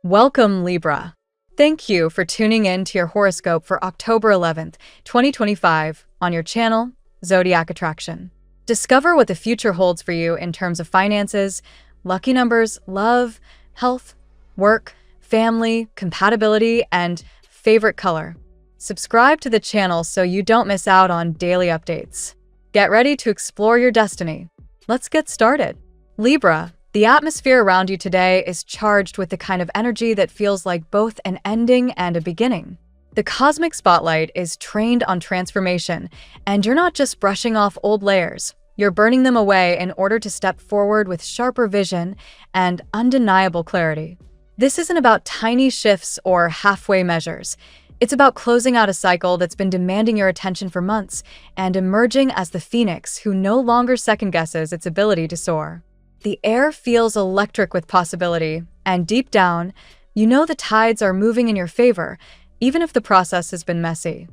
Welcome, Libra. Thank you for tuning in to your horoscope for October 11th, 2025, on your channel, Zodiac Attraction. Discover what the future holds for you in terms of finances, lucky numbers, love, health, work, family, compatibility, and favorite color. Subscribe to the channel so you don't miss out on daily updates. Get ready to explore your destiny. Let's get started. Libra, the atmosphere around you today is charged with the kind of energy that feels like both an ending and a beginning. The cosmic spotlight is trained on transformation, and you're not just brushing off old layers. You're burning them away in order to step forward with sharper vision and undeniable clarity. This isn't about tiny shifts or halfway measures. It's about closing out a cycle that's been demanding your attention for months and emerging as the phoenix who no longer second-guesses its ability to soar. The air feels electric with possibility, and deep down, you know the tides are moving in your favor, even if the process has been messy.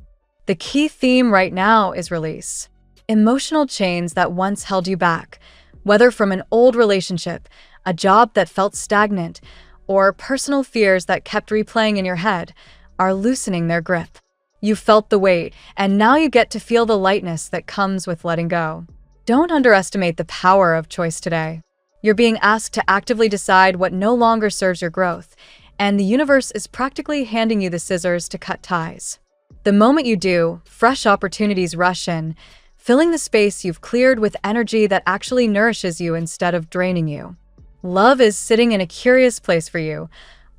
The key theme right now is release. Emotional chains that once held you back, whether from an old relationship, a job that felt stagnant, or personal fears that kept replaying in your head, are loosening their grip. You felt the weight, and now you get to feel the lightness that comes with letting go. Don't underestimate the power of choice today. You're being asked to actively decide what no longer serves your growth, and the universe is practically handing you the scissors to cut ties. The moment you do, fresh opportunities rush in, filling the space you've cleared with energy that actually nourishes you instead of draining you. Love is sitting in a curious place for you,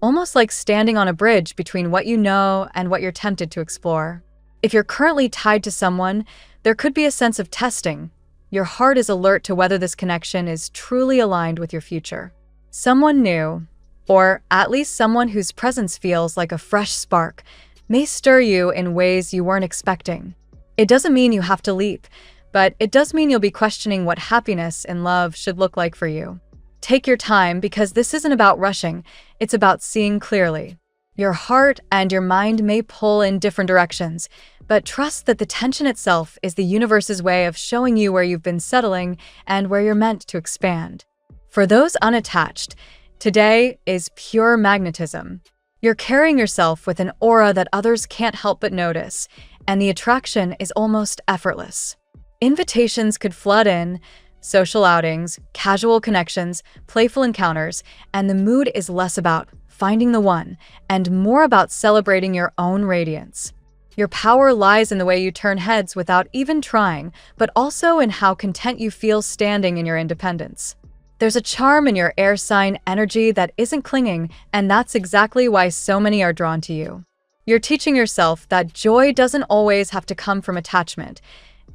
almost like standing on a bridge between what you know and what you're tempted to explore. If you're currently tied to someone, there could be a sense of testing. Your heart is alert to whether this connection is truly aligned with your future. Someone new, or at least someone whose presence feels like a fresh spark, may stir you in ways you weren't expecting. It doesn't mean you have to leap, but it does mean you'll be questioning what happiness in love should look like for you. Take your time, because this isn't about rushing, it's about seeing clearly. Your heart and your mind may pull in different directions, but trust that the tension itself is the universe's way of showing you where you've been settling and where you're meant to expand. For those unattached, today is pure magnetism. You're carrying yourself with an aura that others can't help but notice, and the attraction is almost effortless. Invitations could flood in, social outings, casual connections, playful encounters, and the mood is less about finding the one and more about celebrating your own radiance. Your power lies in the way you turn heads without even trying, but also in how content you feel standing in your independence. There's a charm in your air sign energy that isn't clinging, and that's exactly why so many are drawn to you. You're teaching yourself that joy doesn't always have to come from attachment.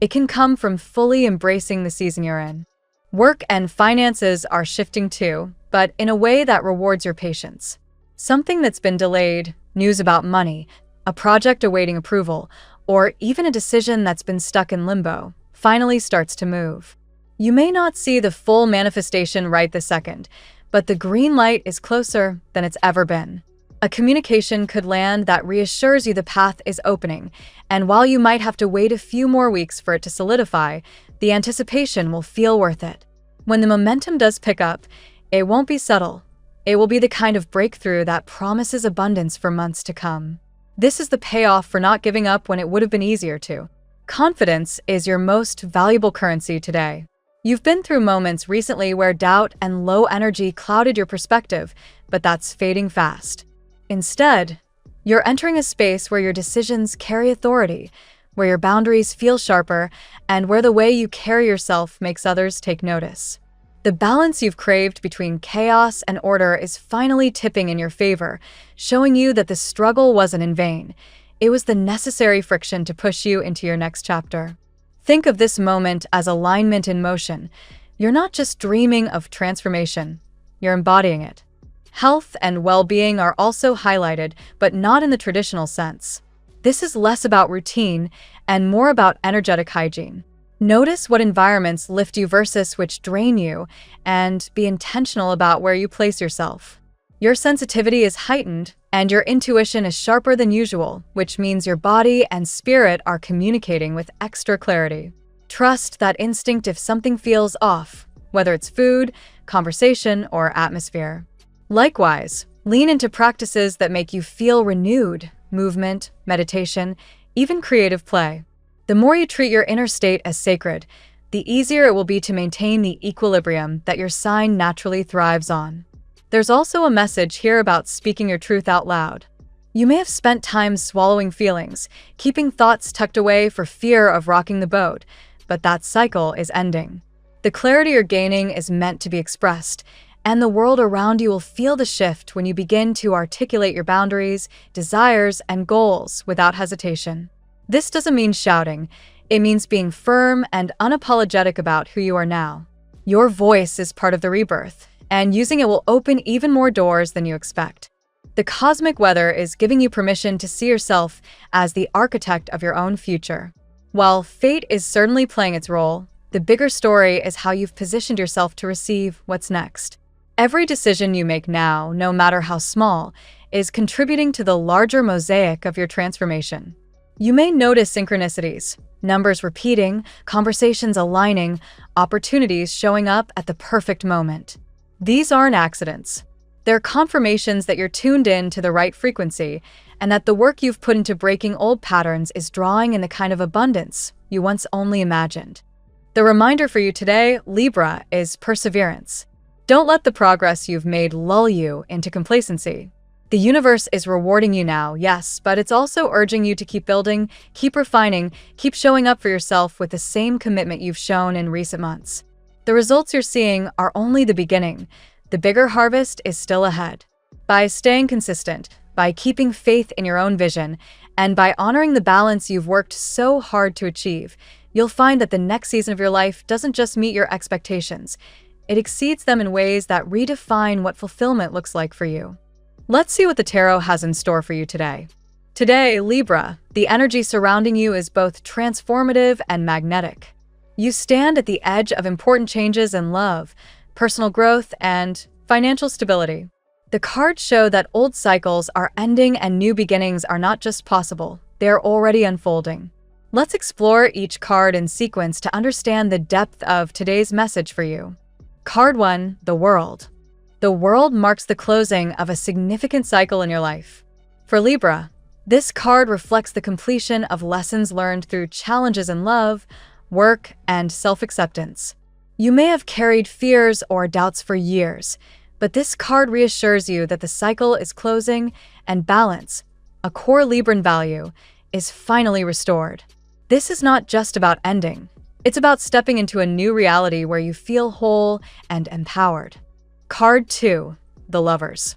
It can come from fully embracing the season you're in. Work and finances are shifting too, but in a way that rewards your patience. Something that's been delayed, news about money, a project awaiting approval, or even a decision that's been stuck in limbo, finally starts to move. You may not see the full manifestation right this second, but the green light is closer than it's ever been. A communication could land that reassures you the path is opening, and while you might have to wait a few more weeks for it to solidify, the anticipation will feel worth it. When the momentum does pick up, it won't be subtle. It will be the kind of breakthrough that promises abundance for months to come. This is the payoff for not giving up when it would have been easier to. Confidence is your most valuable currency today. You've been through moments recently where doubt and low energy clouded your perspective, but that's fading fast. Instead, you're entering a space where your decisions carry authority, where your boundaries feel sharper, and where the way you carry yourself makes others take notice. The balance you've craved between chaos and order is finally tipping in your favor, showing you that the struggle wasn't in vain. It was the necessary friction to push you into your next chapter. Think of this moment as alignment in motion. You're not just dreaming of transformation, you're embodying it. Health and well-being are also highlighted, but not in the traditional sense. This is less about routine and more about energetic hygiene. Notice what environments lift you versus which drain you, and be intentional about where you place yourself. Your sensitivity is heightened, and your intuition is sharper than usual, which means your body and spirit are communicating with extra clarity. Trust that instinct if something feels off, whether it's food, conversation, or atmosphere. Likewise, Lean into practices that make you feel renewed: movement, meditation, even creative play. The more you treat your inner state as sacred, the easier it will be to maintain the equilibrium that your sign naturally thrives on. There's also a message here about speaking your truth out loud. You may have spent time swallowing feelings, keeping thoughts tucked away for fear of rocking the boat, but that cycle is ending. The clarity you're gaining is meant to be expressed, and the world around you will feel the shift when you begin to articulate your boundaries, desires, and goals without hesitation. This doesn't mean shouting. It means being firm and unapologetic about who you are now. Your voice is part of the rebirth, and using it will open even more doors than you expect. The cosmic weather is giving you permission to see yourself as the architect of your own future. While fate is certainly playing its role, the bigger story is how you've positioned yourself to receive what's next. Every decision you make now, no matter how small, is contributing to the larger mosaic of your transformation. You may notice synchronicities, numbers repeating, conversations aligning, opportunities showing up at the perfect moment. These aren't accidents. They're confirmations that you're tuned in to the right frequency and that the work you've put into breaking old patterns is drawing in the kind of abundance you once only imagined. The reminder for you today, Libra, is perseverance. Don't let the progress you've made lull you into complacency. The universe is rewarding you now, yes, but it's also urging you to keep building, keep refining, keep showing up for yourself with the same commitment you've shown in recent months. The results you're seeing are only the beginning. The bigger harvest is still ahead. By staying consistent, by keeping faith in your own vision, and by honoring the balance you've worked so hard to achieve, you'll find that the next season of your life doesn't just meet your expectations. It exceeds them in ways that redefine what fulfillment looks like for you. Let's see what the tarot has in store for you today. Today, Libra, the energy surrounding you is both transformative and magnetic. You stand at the edge of important changes in love, personal growth, and financial stability. The cards show that old cycles are ending and new beginnings are not just possible, they are already unfolding. Let's explore each card in sequence to understand the depth of today's message for you. Card 1, the World. The World marks the closing of a significant cycle in your life. For Libra, this card reflects the completion of lessons learned through challenges in love, work, and self-acceptance. You may have carried fears or doubts for years, but this card reassures you that the cycle is closing and balance, a core Libran value, is finally restored. This is not just about ending. It's about stepping into a new reality where you feel whole and empowered. Card 2, the Lovers.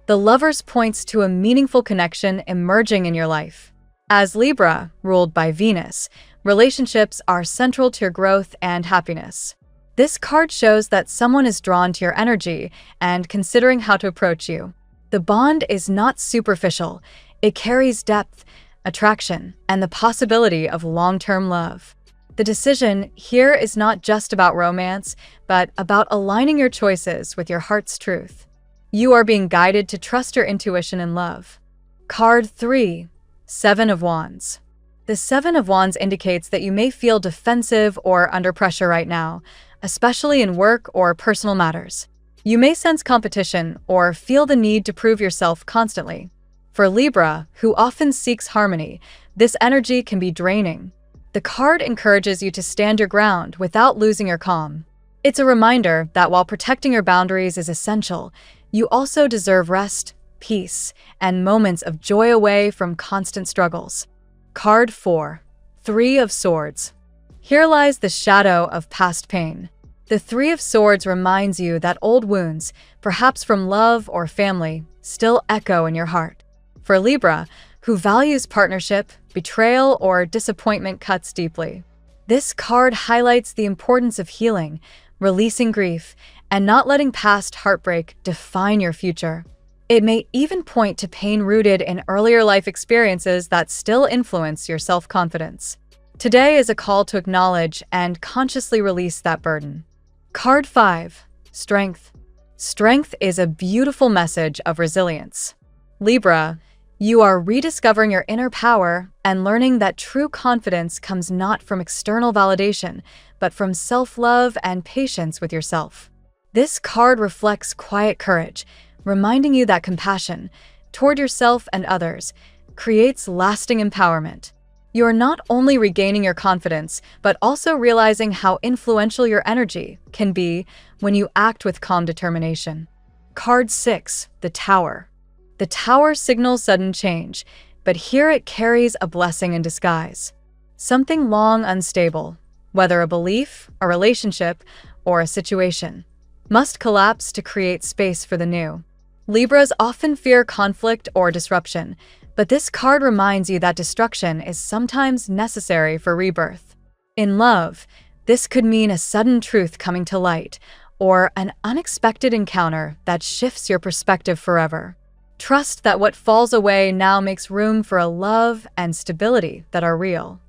The Lovers points to a meaningful connection emerging in your life. As Libra, ruled by Venus, relationships are central to your growth and happiness. This card shows that someone is drawn to your energy and considering how to approach you. The bond is not superficial. It carries depth, attraction, and the possibility of long-term love. The decision here is not just about romance, but about aligning your choices with your heart's truth. You are being guided to trust your intuition in love. Card 3, Seven of Wands. The Seven of Wands indicates that you may feel defensive or under pressure right now, especially in work or personal matters. You may sense competition or feel the need to prove yourself constantly. For Libra, who often seeks harmony, this energy can be draining. The card encourages you to stand your ground without losing your calm. It's a reminder that while protecting your boundaries is essential, you also deserve rest, peace, and moments of joy away from constant struggles. Card 4, Three of Swords. Here lies the shadow of past pain. The Three of Swords reminds you that old wounds, perhaps from love or family, still echo in your heart. For Libra, who values partnership, betrayal or disappointment cuts deeply. This card highlights the importance of healing, releasing grief, and not letting past heartbreak define your future. It may even point to pain rooted in earlier life experiences that still influence your self-confidence. Today is a call to acknowledge and consciously release that burden. Card 5, Strength. Strength is a beautiful message of resilience. Libra, you are rediscovering your inner power and learning that true confidence comes not from external validation, but from self-love and patience with yourself. This card reflects quiet courage, reminding you that compassion toward yourself and others creates lasting empowerment. You are not only regaining your confidence, but also realizing how influential your energy can be when you act with calm determination. Card 6, the Tower. The Tower signals sudden change, but here it carries a blessing in disguise. Something long unstable, whether a belief, a relationship, or a situation, must collapse to create space for the new. Libras often fear conflict or disruption, but this card reminds you that destruction is sometimes necessary for rebirth. In love, this could mean a sudden truth coming to light, or an unexpected encounter that shifts your perspective forever. Trust that what falls away now makes room for a love and stability that are real.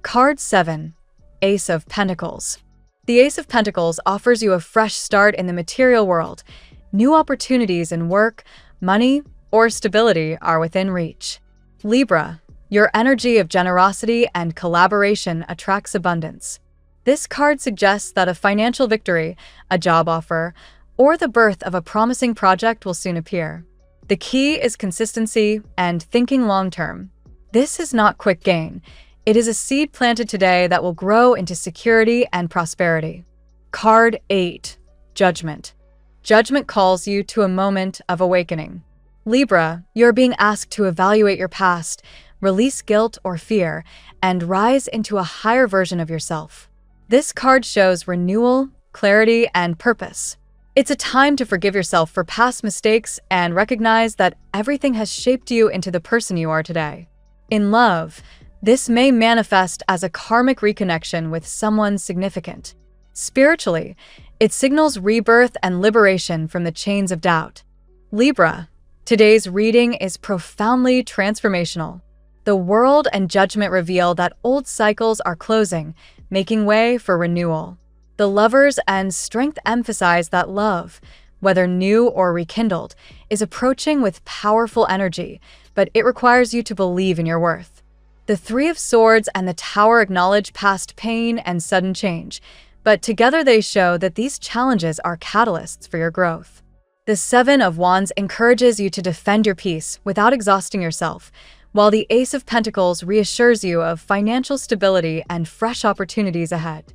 Card 7, Ace of Pentacles. The Ace of Pentacles offers you a fresh start in the material world. New opportunities in work, money, or stability are within reach. Libra, your energy of generosity and collaboration attracts abundance. This card suggests that a financial victory, a job offer, or the birth of a promising project will soon appear. The key is consistency and thinking long-term. This is not quick gain. It is a seed planted today that will grow into security and prosperity. Card 8, Judgment. Judgment calls you to a moment of awakening. Libra, you're being asked to evaluate your past, release guilt or fear, and rise into a higher version of yourself. This card shows renewal, clarity, and purpose. It's a time to forgive yourself for past mistakes and recognize that everything has shaped you into the person you are today. In love, this may manifest as a karmic reconnection with someone significant. Spiritually, it signals rebirth and liberation from the chains of doubt. Libra, today's reading is profoundly transformational. The world and judgment reveal that old cycles are closing, making way for renewal. The Lovers and Strength emphasize that love, whether new or rekindled, is approaching with powerful energy, but it requires you to believe in your worth. The Three of Swords and the Tower acknowledge past pain and sudden change, but together they show that these challenges are catalysts for your growth. The Seven of Wands encourages you to defend your peace without exhausting yourself, while the Ace of Pentacles reassures you of financial stability and fresh opportunities ahead.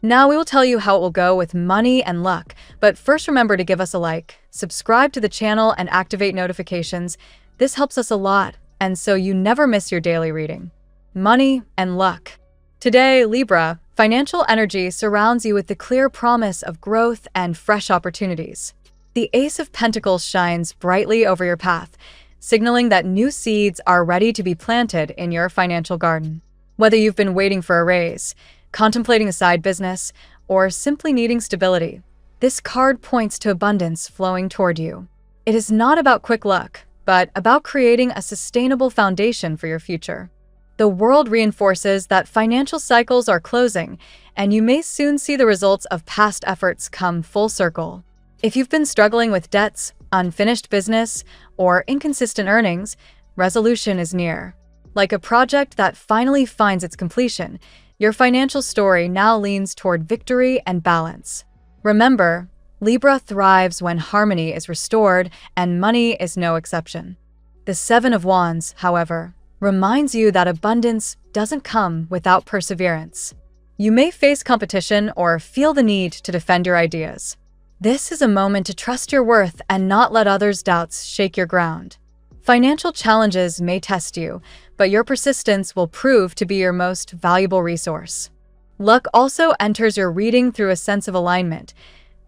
Now we will tell you how it will go with money and luck, but first remember to give us a like, subscribe to the channel, and activate notifications. This helps us a lot, and so you never miss your daily reading. Money and luck. Today, Libra, financial energy surrounds you with the clear promise of growth and fresh opportunities. The Ace of Pentacles shines brightly over your path, signaling that new seeds are ready to be planted in your financial garden. Whether you've been waiting for a raise, contemplating a side business, or simply needing stability, this card points to abundance flowing toward you. It is not about quick luck, but about creating a sustainable foundation for your future. The world reinforces that financial cycles are closing, and you may soon see the results of past efforts come full circle. If you've been struggling with debts, unfinished business, or inconsistent earnings, resolution is near. Like a project that finally finds its completion, your financial story now leans toward victory and balance. Remember, Libra thrives when harmony is restored, and money is no exception. The Seven of Wands, however, reminds you that abundance doesn't come without perseverance. You may face competition or feel the need to defend your ideas. This is a moment to trust your worth and not let others' doubts shake your ground. Financial challenges may test you, but your persistence will prove to be your most valuable resource. Luck also enters your reading through a sense of alignment.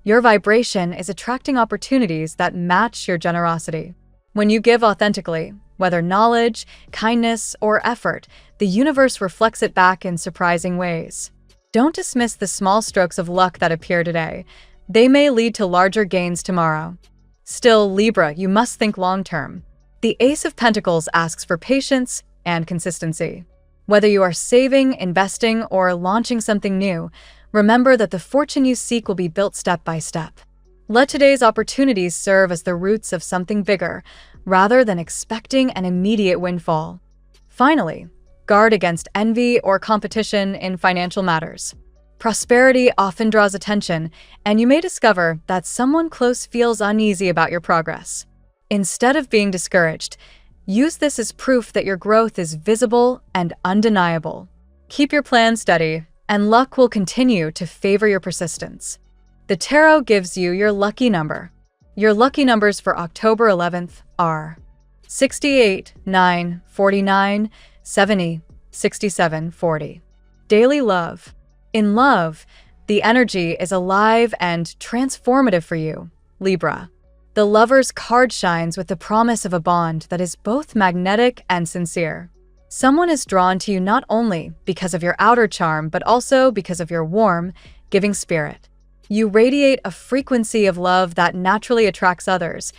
Your vibration is attracting opportunities that match your generosity. When you give authentically, whether knowledge, kindness, or effort, the universe reflects it back in surprising ways. Don't dismiss the small strokes of luck that appear today. They may lead to larger gains tomorrow. Still, Libra, you must think long-term. The Ace of Pentacles asks for patience and consistency. Whether you are saving, investing, or launching something new, remember that the fortune you seek will be built step by step. Let today's opportunities serve as the roots of something bigger, rather than expecting an immediate windfall. Finally, guard against envy or competition in financial matters. Prosperity often draws attention, and you may discover that someone close feels uneasy about your progress. Instead of being discouraged, use this as proof that your growth is visible and undeniable. Keep your plan steady, and luck will continue to favor your persistence. The tarot gives you your lucky number. Your lucky numbers for October 11th are 68, 9, 49, 70, 67, 40. Daily love. In love, the energy is alive and transformative for you, Libra. The Lover's card shines with the promise of a bond that is both magnetic and sincere. Someone is drawn to you not only because of your outer charm, but also because of your warm, giving spirit. You radiate a frequency of love that naturally attracts others,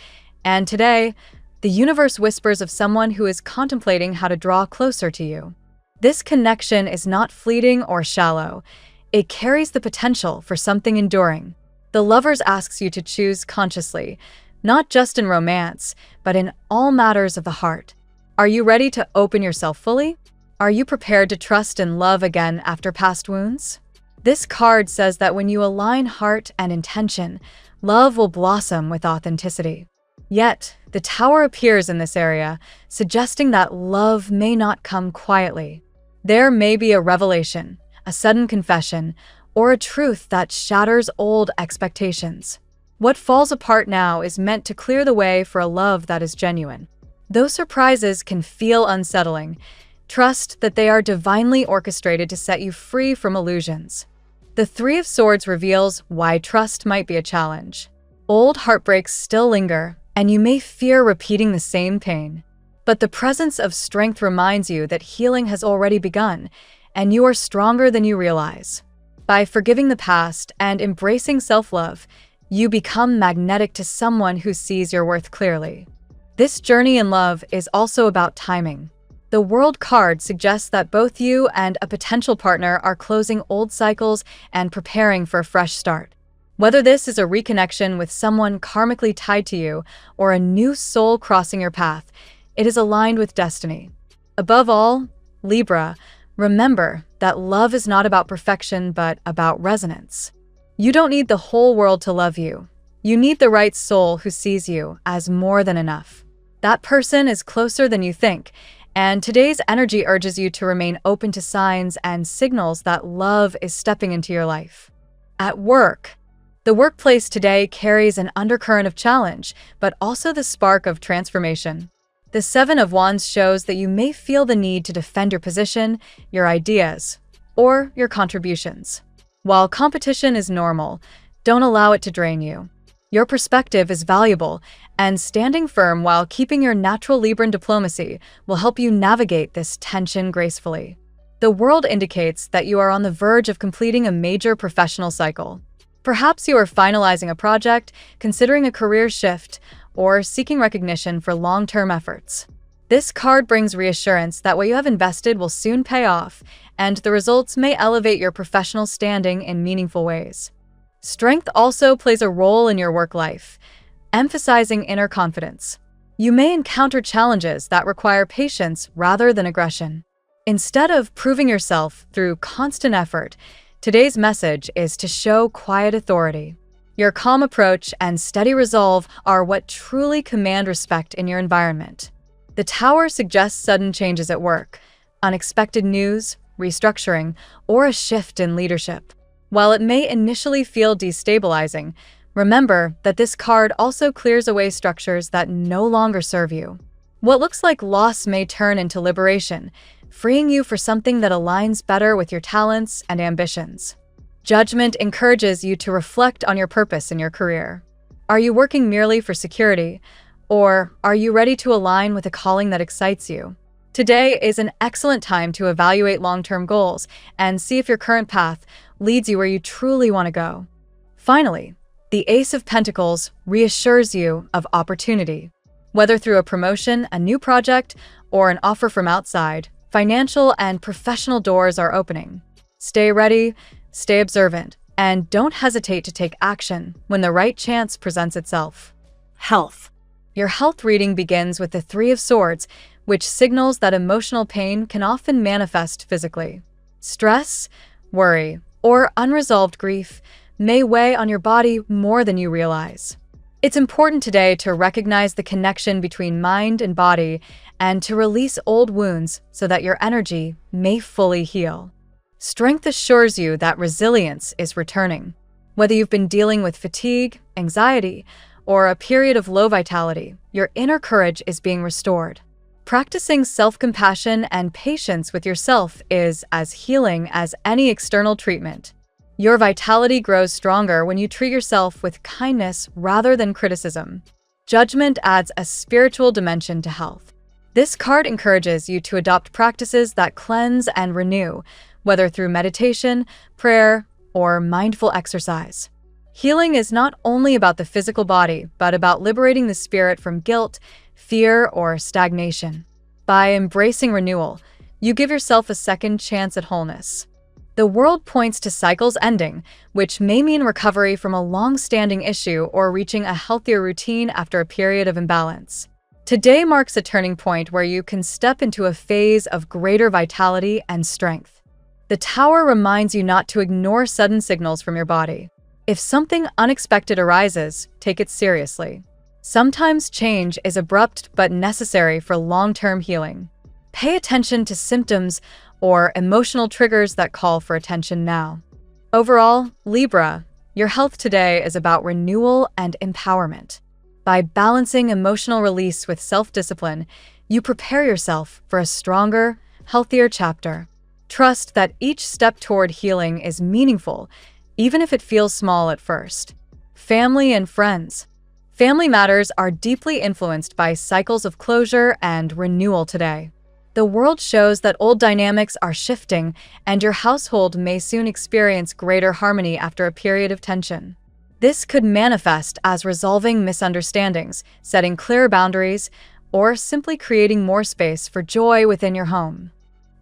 and today, the universe whispers of someone who is contemplating how to draw closer to you. This connection is not fleeting or shallow. It carries the potential for something enduring. The Lovers asks you to choose consciously, not just in romance, but in all matters of the heart. Are you ready to open yourself fully? Are you prepared to trust and love again after past wounds? This card says that when you align heart and intention, love will blossom with authenticity. Yet, the Tower appears in this area, suggesting that love may not come quietly. There may be a revelation, a sudden confession, or a truth that shatters old expectations. What falls apart now is meant to clear the way for a love that is genuine. Though surprises can feel unsettling, trust that they are divinely orchestrated to set you free from illusions. The Three of Swords reveals why trust might be a challenge. Old heartbreaks still linger, and you may fear repeating the same pain. But the presence of strength reminds you that healing has already begun, and you are stronger than you realize. By forgiving the past and embracing self-love, you become magnetic to someone who sees your worth clearly. This journey in love is also about timing. The World card suggests that both you and a potential partner are closing old cycles and preparing for a fresh start. Whether this is a reconnection with someone karmically tied to you or a new soul crossing your path, it is aligned with destiny. Above all, Libra, remember that love is not about perfection but about resonance. You don't need the whole world to love you. You need the right soul who sees you as more than enough. That person is closer than you think, and today's energy urges you to remain open to signs and signals that love is stepping into your life. At work, the workplace today carries an undercurrent of challenge, but also the spark of transformation. The Seven of Wands shows that you may feel the need to defend your position, your ideas, or your contributions. While competition is normal, don't allow it to drain you. Your perspective is valuable, and standing firm while keeping your natural Libran diplomacy will help you navigate this tension gracefully. The world indicates that you are on the verge of completing a major professional cycle. Perhaps you are finalizing a project, considering a career shift, or seeking recognition for long-term efforts. This card brings reassurance that what you have invested will soon pay off, and the results may elevate your professional standing in meaningful ways. Strength also plays a role in your work life, emphasizing inner confidence. You may encounter challenges that require patience rather than aggression. Instead of proving yourself through constant effort, today's message is to show quiet authority. Your calm approach and steady resolve are what truly command respect in your environment. The Tower suggests sudden changes at work, unexpected news, restructuring, or a shift in leadership. While it may initially feel destabilizing, remember that this card also clears away structures that no longer serve you. What looks like loss may turn into liberation, freeing you for something that aligns better with your talents and ambitions. Judgment encourages you to reflect on your purpose in your career. Are you working merely for security, or are you ready to align with a calling that excites you? Today is an excellent time to evaluate long-term goals and see if your current path leads you where you truly want to go. Finally, the Ace of Pentacles reassures you of opportunity. Whether through a promotion, a new project, or an offer from outside, financial and professional doors are opening. Stay ready, stay observant, and don't hesitate to take action when the right chance presents itself. Health. Your health reading begins with the Three of Swords, which signals that emotional pain can often manifest physically. Stress, worry, or unresolved grief may weigh on your body more than you realize. It's important today to recognize the connection between mind and body and to release old wounds so that your energy may fully heal. Strength assures you that resilience is returning. Whether you've been dealing with fatigue, anxiety, or a period of low vitality, your inner courage is being restored. Practicing self-compassion and patience with yourself is as healing as any external treatment. Your vitality grows stronger when you treat yourself with kindness rather than criticism. Judgment adds a spiritual dimension to health. This card encourages you to adopt practices that cleanse and renew, whether through meditation, prayer, or mindful exercise. Healing is not only about the physical body, but about liberating the spirit from guilt, fear, or stagnation. By embracing renewal, you give yourself a second chance at wholeness. The world points to cycles ending, which may mean recovery from a long-standing issue or reaching a healthier routine after a period of imbalance. Today marks a turning point where you can step into a phase of greater vitality and strength. The Tower reminds you not to ignore sudden signals from your body. If something unexpected arises, take it seriously. Sometimes change is abrupt but necessary for long-term healing. Pay attention to symptoms or emotional triggers that call for attention now. Overall, Libra, your health today is about renewal and empowerment. By balancing emotional release with self-discipline, you prepare yourself for a stronger, healthier chapter. Trust that each step toward healing is meaningful, even if it feels small at first. Family and friends. Family matters are deeply influenced by cycles of closure and renewal today. The world shows that old dynamics are shifting, and your household may soon experience greater harmony after a period of tension. This could manifest as resolving misunderstandings, setting clear boundaries, or simply creating more space for joy within your home.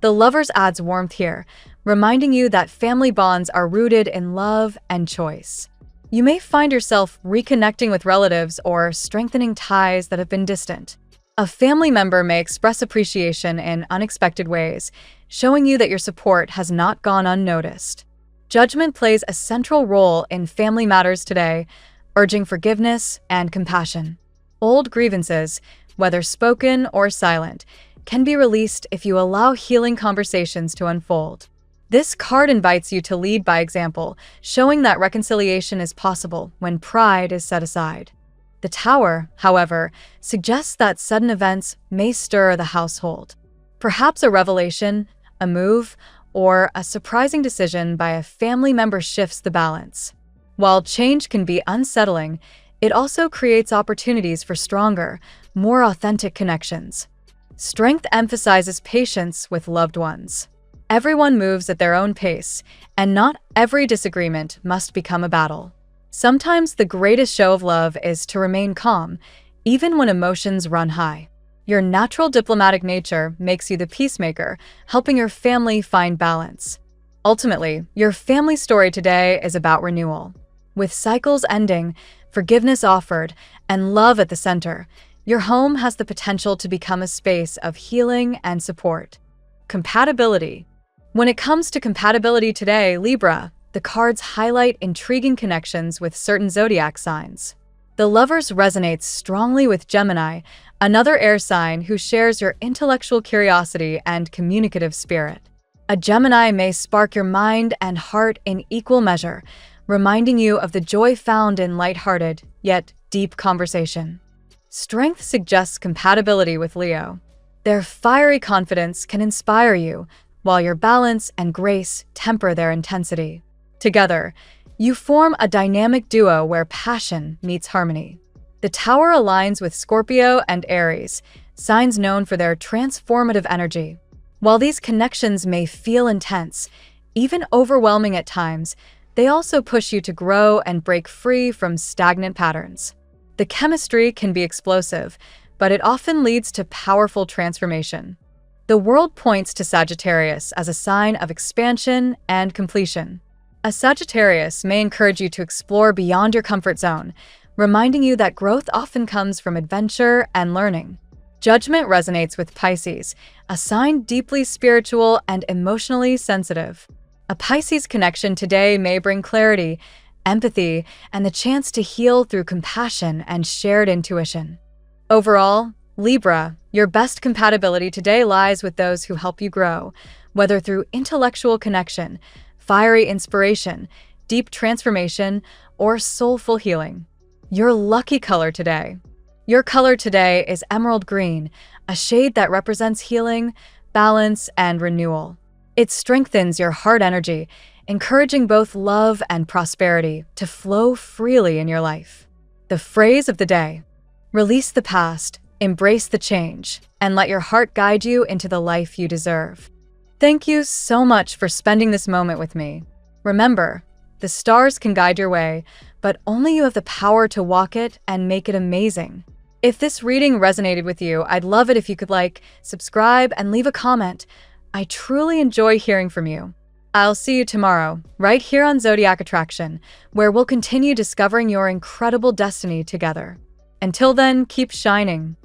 The Lovers adds warmth here, reminding you that family bonds are rooted in love and choice. You may find yourself reconnecting with relatives or strengthening ties that have been distant. A family member may express appreciation in unexpected ways, showing you that your support has not gone unnoticed. Judgment plays a central role in family matters today, urging forgiveness and compassion. Old grievances, whether spoken or silent, can be released if you allow healing conversations to unfold. This card invites you to lead by example, showing that reconciliation is possible when pride is set aside. The Tower, however, suggests that sudden events may stir the household. Perhaps a revelation, a move, or a surprising decision by a family member shifts the balance. While change can be unsettling, it also creates opportunities for stronger, more authentic connections. Strength emphasizes patience with loved ones. Everyone moves at their own pace, and not every disagreement must become a battle. Sometimes the greatest show of love is to remain calm, even when emotions run high. Your natural diplomatic nature makes you the peacemaker, helping your family find balance. Ultimately, your family story today is about renewal. With cycles ending, forgiveness offered, and love at the center, your home has the potential to become a space of healing and support. Compatibility. When it comes to compatibility today, Libra, the cards highlight intriguing connections with certain zodiac signs. The Lovers resonates strongly with Gemini, another air sign who shares your intellectual curiosity and communicative spirit. A Gemini may spark your mind and heart in equal measure, reminding you of the joy found in lighthearted, yet deep conversation. Strength suggests compatibility with Leo. Their fiery confidence can inspire you, while your balance and grace temper their intensity. Together, you form a dynamic duo where passion meets harmony. The Tower aligns with Scorpio and Aries, signs known for their transformative energy. While these connections may feel intense, even overwhelming at times, they also push you to grow and break free from stagnant patterns. The chemistry can be explosive, but it often leads to powerful transformation. The world points to Sagittarius as a sign of expansion and completion. A Sagittarius may encourage you to explore beyond your comfort zone, reminding you that growth often comes from adventure and learning. Judgment resonates with Pisces, a sign deeply spiritual and emotionally sensitive. A Pisces connection today may bring clarity, empathy, and the chance to heal through compassion and shared intuition. Overall, Libra, your best compatibility today lies with those who help you grow, whether through intellectual connection, fiery inspiration, deep transformation, or soulful healing. Your lucky color today. Your color today is emerald green, a shade that represents healing, balance, and renewal. It strengthens your heart energy, encouraging both love and prosperity to flow freely in your life. The phrase of the day: release the past, embrace the change, and let your heart guide you into the life you deserve. Thank you so much for spending this moment with me. Remember, the stars can guide your way, but only you have the power to walk it and make it amazing. If this reading resonated with you, I'd love it if you could like, subscribe, and leave a comment. I truly enjoy hearing from you. I'll see you tomorrow, right here on Zodiac Attraction, where we'll continue discovering your incredible destiny together. Until then, keep shining.